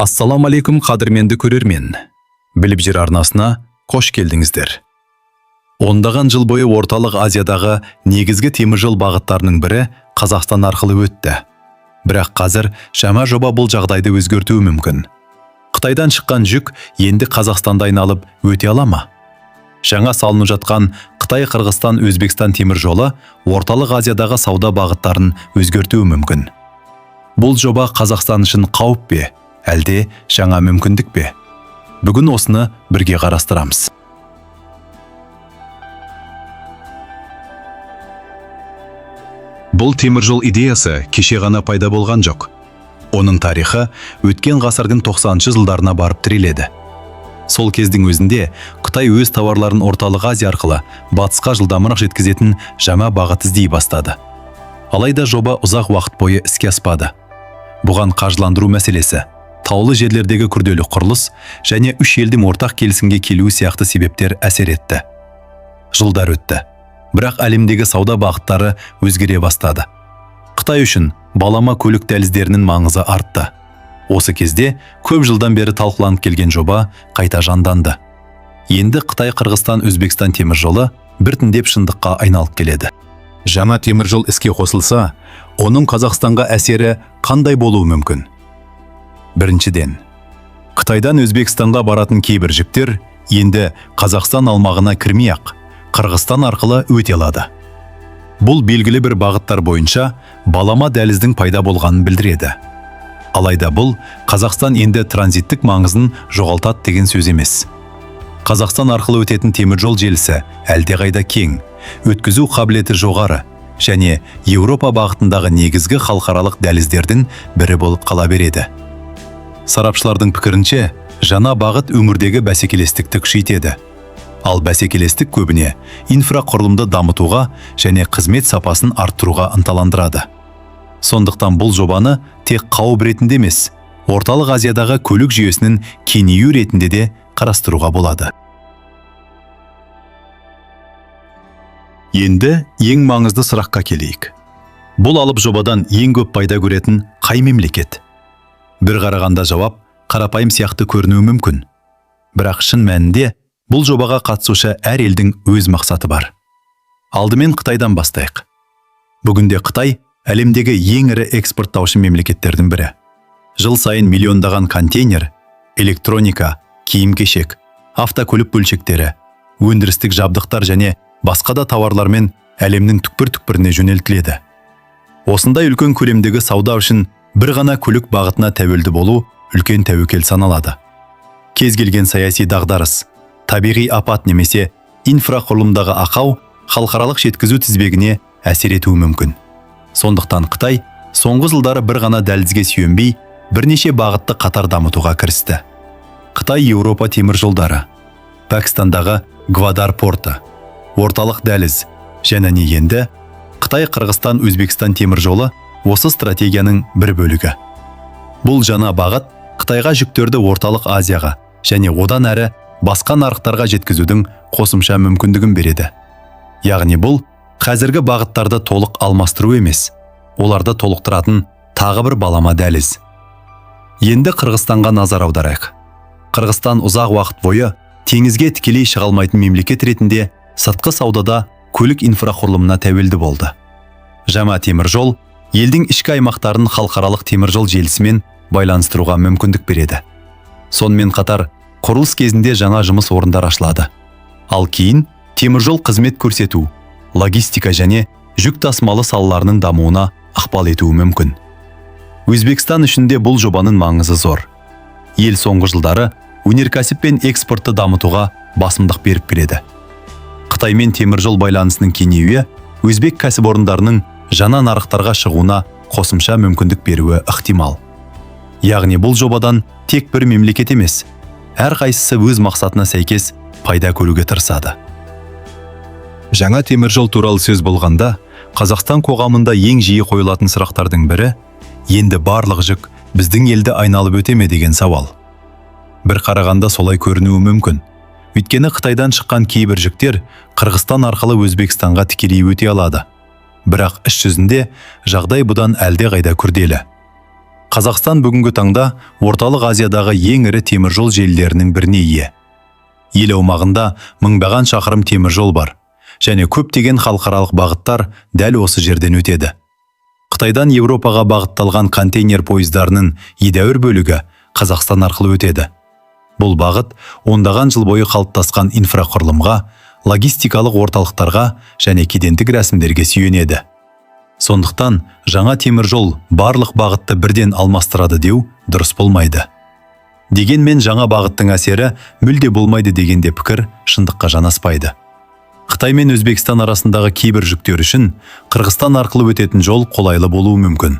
Ассаламу алейкум қадірменді көрермен. Біліп жер арнасына қош келдіңіздер. Ондаған жыл бойы Орталық Азиядағы негізгі теміржол бағыттарының бірі Қазақстан арқылы өтті. Бірақ қазір жаңа жоба бұл жағдайды өзгертуі мүмкін. Қытайдан шыққан жүк енді Қазақстанда айналып өте ала ма? Жаңа салынып жатқан Қытай-Қырғызстан-Өзбекстан теміржолы Орталық Азиядағы сауда бағыттарын өзгертуі мүмкін. Бұл жоба Қазақстан үшін қауіп пе, әлде жаңа мүмкіндік пе? Бүгін осыны бірге қарастырамыз. Бұл теміржол идеясы кеше ғана пайда болған жоқ. Оның тарихы өткен ғасырдың 90-шы жылдарына барып тіреледі. Сол кездің өзінде Қытай өз тауарларын Орталық Азия арқылы батысқа жылдамырақ жеткізетін жаңа бағыт іздей бастады. Алайда жоба ұзақ уақыт бойы іске аспады. Бұған қаржыландыру мәселесі, таулы жерлердегі күрделі құрылыс және үш елдің ортақ келісімге келуі сияқты себептер әсер етті. Жылдар өтті, бірақ әлемдегі сауда бағыттары өзгере бастады. Қытай үшін балама көлік дәліздерінің маңызы артты. Осы кезде көп жылдан бері талқыланып келген жоба қайта жанданды. Енді Қытай-Қырғызстан-Өзбекстан теміржолы біртіндеп шындыққа айналып келеді. Жаңа теміржол іске қосылса, оның Қазақстанға әсері қандай болуы мүмкін? Біріншіден, Қытайдан Өзбекстанға баратын кейбір жүктер енді Қазақстан аумағына кірмей-ақ Қырғызстан арқылы өте алады. Бұл белгілі бір бағыттар бойынша балама дәліздің пайда болғанын білдіреді. Алайда бұл Қазақстан енді транзиттік маңызын жоғалтады деген сөз емес. Қазақстан арқылы өтетін теміржол желісі әлдеқайда кең, өткізу қабілеті жоғары және Еуропа бағытындағы негізгі халықаралық дәліздердің бірі болып қала береді. Сарапшылардың пікірінше, жаңа бағыт өңірдегі бәсекелестікті күшейтеді. Ал бәсекелестік көбіне инфрақұрылымды дамытуға және қызмет сапасын арттыруға ынталандырады. Сондықтан бұл жобаны тек қауіп ретінде емес, Орталық Азиядағы көлік жүйесінің кеңею ретінде де қарастыруға болады. Енді ең маңызды сұраққа келейік. Бұл алып жобадан ең көп пайда көретін қай мемлекет? Бір қарағанда жауап қарапайым сияқты көрінуі мүмкін. Бірақ шын мәнінде бұл жобаға қатысушы әр елдің өз мақсаты бар. Алдымен Қытайдан бастайық. Бүгінде Қытай әлемдегі ең ірі экспорттаушы мемлекеттердің бірі. Жыл сайын миллиондаған контейнер, электроника, киім-кешек, автокөлік бөлшектері, өндірістік жабдықтар және басқа да тауарлармен әлемнің түкпір-түкпіріне жөнелтіледі. Осындай үлкен көлемдегі сауда үшін бір ғана көлік бағытына тәуелді болу үлкен тәуекел саналады. Кез келген саяси дағдарыс, табиғи апат немесе инфрақұрылымдағы ақау халықаралық жеткізу тізбегіне әсер етуі мүмкін. Сондықтан Қытай соңғы жылдары бір ғана дәлізге сүйенбей, бірнеше бағытты қатар дамытуға кірісті. Қытай-Еуропа теміржолдары, Пәкістандағы Гвадар порты, орталық дәліз және енді Қытай-Қырғызстан-Өзбекстан теміржолы осы стратегияның бір бөлігі. Бұл жаңа бағыт Қытайға жүктерді Орталық Азияға және одан әрі басқа нарықтарға жеткізудің қосымша мүмкіндігін береді. Яғни бұл қазіргі бағыттарды толық алмастыру емес, оларды толықтыратын тағы бір балама дәліз. Енді Қырғызстанға назар аударайық. Қырғызстан ұзақ уақыт бойы теңізге тікелей шыға алмайтын мемлекет ретінде сыртқы саудада көлік инфрақұрылымына тәуелді болды. Жаңа теміржол елдің ішкі аймақтарын халықаралық теміржол желісімен байланыстыруға мүмкіндік береді. Сонымен қатар құрылыс кезінде жаңа жұмыс орындар ашылады. Ал кейін теміржол қызмет көрсету, логистика және жүк тасымалы салаларының дамуына ықпал етуі мүмкін. Өзбекстан үшін де бұл жобаның маңызы зор. Ел соңғы жылдары өнеркәсіп пен экспортты дамытуға басымдық беріп келеді. Қытаймен теміржол байланысының кеңеюі өзбек кәсіпорындарының жаңа нарықтарға шығуына қосымша мүмкіндік беруі ықтимал. Яғни бұл жобадан тек бір мемлекет емес, әрқайсысы өз мақсатына сәйкес пайда көруге тырысады. Жаңа теміржол туралы сөз болғанда, Қазақстан қоғамында ең жиі қойылатын сұрақтардың бірі, енді барлық жүк біздің елді айналып өте ме деген сауал. Бір қарағанда солай көрінуі мүмкін. Өйткені Қытайдан шыққан кейбір жүктер Қырғызстан арқылы Өзбекстанға тікелей өте алады. Бірақ іс жүзінде жағдай бұдан әлдеқайда күрделі. Қазақстан бүгінгі таңда орталық Азиядағы ең ірі теміржол желілерінің біріне ие. Ел аумағында мыңдаған шақырым теміржол бар, және көптеген халықаралық бағыттар дәл осы жерден өтеді. Қытайдан Еуропаға бағытталған контейнер пойыздарының едәуір бөлігі Қазақстан арқылы өтеді. Бұл бағыт ондаған жыл бойы қалыптасқан инфрақұрылымға, логистикалық орталықтарға және кедендік рәсімдерге сүйенеді. Сондықтан жаңа теміржол барлық бағытты бірден алмастырады деу дұрыс болмайды. Дегенмен жаңа бағыттың әсері мүлде болмайды дегенде пікір шындыққа жанаспайды. Қытай мен Өзбекстан арасындағы кейбір жүктер үшін Қырғызстан арқылы өтетін жол қолайлы болуы мүмкін.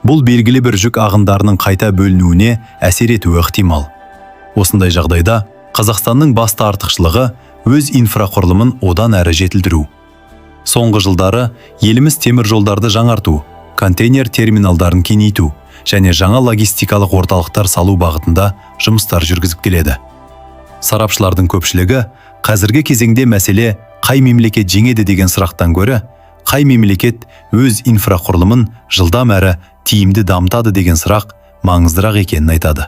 Бұл белгілі бір жүк ағындарының қайта бөлінуіне әсер етуі ықтимал. Осындай жағдайда Қазақстанның басты артықшылығы өз инфрақұрылымын одан әрі жетілдіру. Соңғы жылдары еліміз темір жолдарды жаңарту, контейнер терминалдарын кеңейту және жаңа логистикалық орталықтар салу бағытында жұмыстар жүргізіп келеді. Сарапшылардың көпшілігі қазіргі кезеңде мәселе қай мемлекет жеңеді деген сұрақтан гөрі, қай мемлекет өз инфрақұрылымын жылдам әрі тиімді дамытады деген сұрақ маңыздырақ екенін айтады.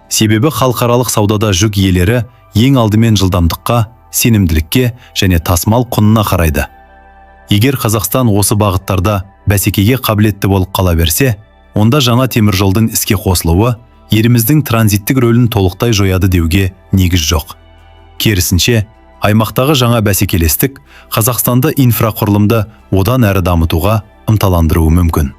Себебі халықаралық саудада жүк иелері ең алдымен жылдамдыққа, сенімділікке және тасымал құнына қарайды. Егер Қазақстан осы бағыттарда бәсекеге қабілетті болып қала берсе, онда жаңа теміржолдың іске қосылуы еліміздің транзиттік рөлін толықтай жояды деуге негіз жоқ. Керісінше, аймақтағы жаңа бәсекелестік Қазақстанды инфрақұрылымды одан әрі дамытуға ынталандыруы мүмкін.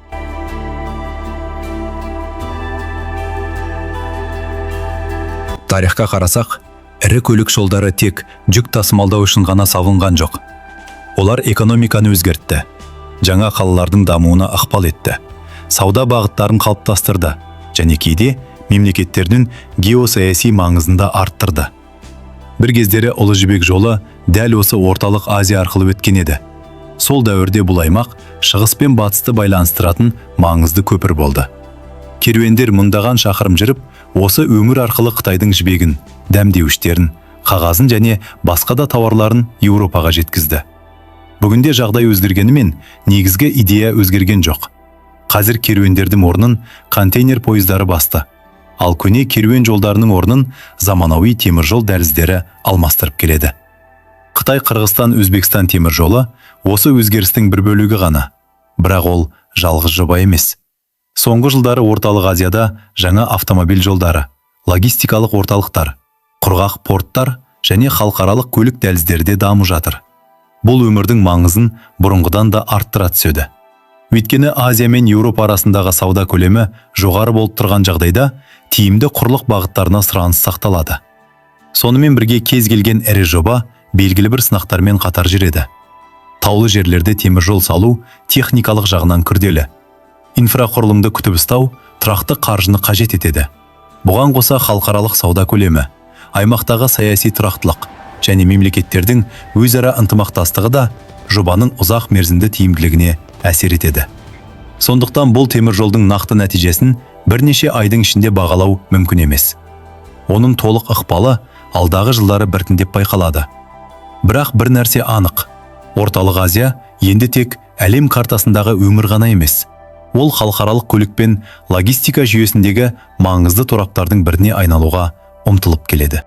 Тарихқа қарасақ, ірі көлік жолдары тек жүк тасымалдау үшін ғана салынған жоқ. Олар экономиканы өзгертті, жаңа қалалардың дамуына ықпал етті, сауда бағыттарын қалыптастырды және кейде мемлекеттердің геосаяси маңызында арттырды. Бір кездері Ұлы Жібек жолы дәл осы орталық Азия арқылы өткен еді. Сол дәуірде бұл аймақ шығыс пен батысты байланыстыратын маңызды көпір болды. Керуендер мыңдаған шақырым жүріп, осы өңір арқылы Қытайдың жібегін, дәмдеуіштерін, қағазын және басқа да тауарларын Еуропаға жеткізді. Бүгінде жағдай өзгергенімен, негізгі идея өзгерген жоқ. Қазір керуендердің орнын контейнер пойыздары басты, ал көне керуен жолдарының орнын заманауи теміржол дәліздері алмастырып келеді. Қытай, Қырғызстан, Өзбекстан теміржолы осы өзгерістің бір бөлігі ғана, бірақ ол жалғыз жоба емес. Соңғы жылдары орталық Азияда жаңа автомобиль жолдары, логистикалық орталықтар, құрғақ порттар және халықаралық көлік дәліздері де дамып жатыр. Бұл өмірдің маңызын бұрынғыдан да арттыра түседі. Өйткені Азия мен Еуропа арасындағы сауда көлемі жоғары болып тұрған жағдайда тиімді құрлық бағыттарына сұраныс сақталады. Сонымен бірге кез келген ірі жоба белгілі бір сынақтармен қатар жүреді. Таулы жерлерде теміржол салу техникалық жағынан күрделі. Инфрақұрылымды күтіп ұстау тұрақты қаржыны қажет етеді. Бұған қоса халықаралық сауда көлемі, аймақтағы саяси тұрақтылық және мемлекеттердің өзара ынтымақтастығы да жобаның ұзақ мерзімді тиімділігіне әсер етеді. Сондықтан бұл теміржолдың нақты нәтижесін бірнеше айдың ішінде бағалау мүмкін емес. Оның толық ықпалы алдағы жылдары біртіндеп байқалады. Бірақ бір нәрсе анық. Орталық Азия енді тек әлем картасындағы өмір ғана емес. Ол халықаралық көлік пен логистика жүйесіндегі маңызды тораптардың біріне айналуға ұмтылып келеді.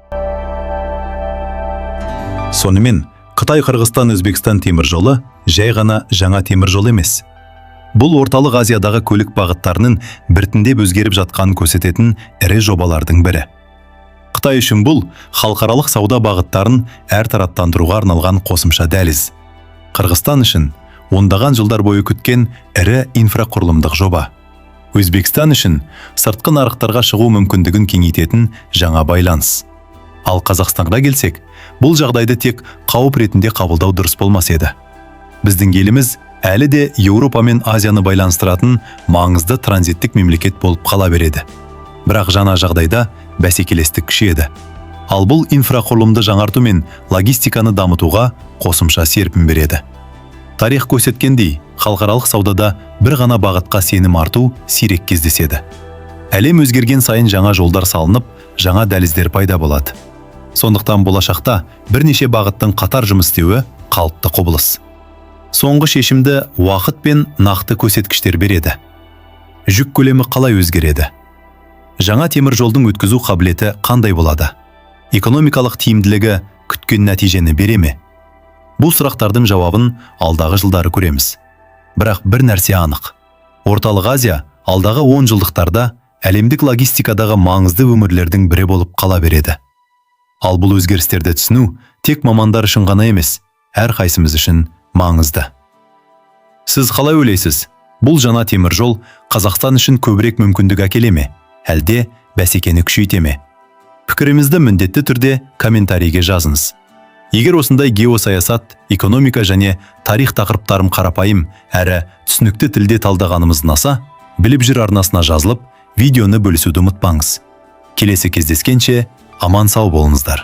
Сонымен, Қытай, Қырғызстан, Өзбекстан теміржолы жай ғана жаңа теміржол емес. Бұл орталық Азиядағы көлік бағыттарының біртіндеп өзгеріп жатқанын көрсететін ірі жобалардың бірі. Қытай үшін бұл халықаралық сауда бағыттарын әртараптандыруға арналған қосымша дәліз. Қырғызстан үшін ондаған жылдар бойы күткен ірі инфрақұрылымдық жоба. Өзбекстан үшін сыртқы нарықтарға шығу мүмкіндігін кеңейтетін жаңа байланыс. Ал Қазақстанға келсек, бұл жағдайды тек қауіп ретінде қабылдау дұрыс болмас еді. Біздің еліміз әлі де Еуропа мен Азияны байланыстыратын маңызды транзиттік мемлекет болып қала береді. Бірақ жаңа жағдайда бәсекелестік күшейеді. Ал бұл инфрақұрылымды жаңарту мен логистиканы дамытуға қосымша серпін береді. Тарих көрсеткендей, халықаралық саудада бір ғана бағытқа сенім арту сирек кездеседі. Әлем өзгерген сайын жаңа жолдар салынып, жаңа дәліздер пайда болады. Сондықтан болашақта бірнеше бағыттың қатар жұмыс істеуі қалыпты құбылыс. Соңғы шешімді уақыт пен нақты көрсеткіштер береді. жүк көлемі қалай өзгереді? Жаңа темір жолдың өткізу қабілеті қандай болады? Экономикалық тиімділігі күткен нәтижені бере ме? Бұл сұрақтардың жауабын алдағы жылдары көреміз. Бірақ бір нәрсе анық. Орталық Азия алдағы 10 жылдықтарда әлемдік логистикадағы маңызды өңірлердің бірі болып қала береді. Ал бұл өзгерістерді түсіну тек мамандар үшін ғана емес, әрқайсымыз үшін маңызды. Сіз қалай ойлайсыз? Бұл жаңа темір жол Қазақстан үшін көбірек мүмкіндік әкеле ме? Әлде бәсекені күшейте ме? Пікіріңізді міндетті түрде комментарийге жазыңыз. Егер осындай геосаясат, экономика және тарих тақырыптарын қарапайым әрі түсінікті тілде талдағанымыз ұнаса, біліп жүр арнасына жазылып, видеоны бөлісуді ұмытпаңыз. Келесі кездескенше аман сау болыңыздар.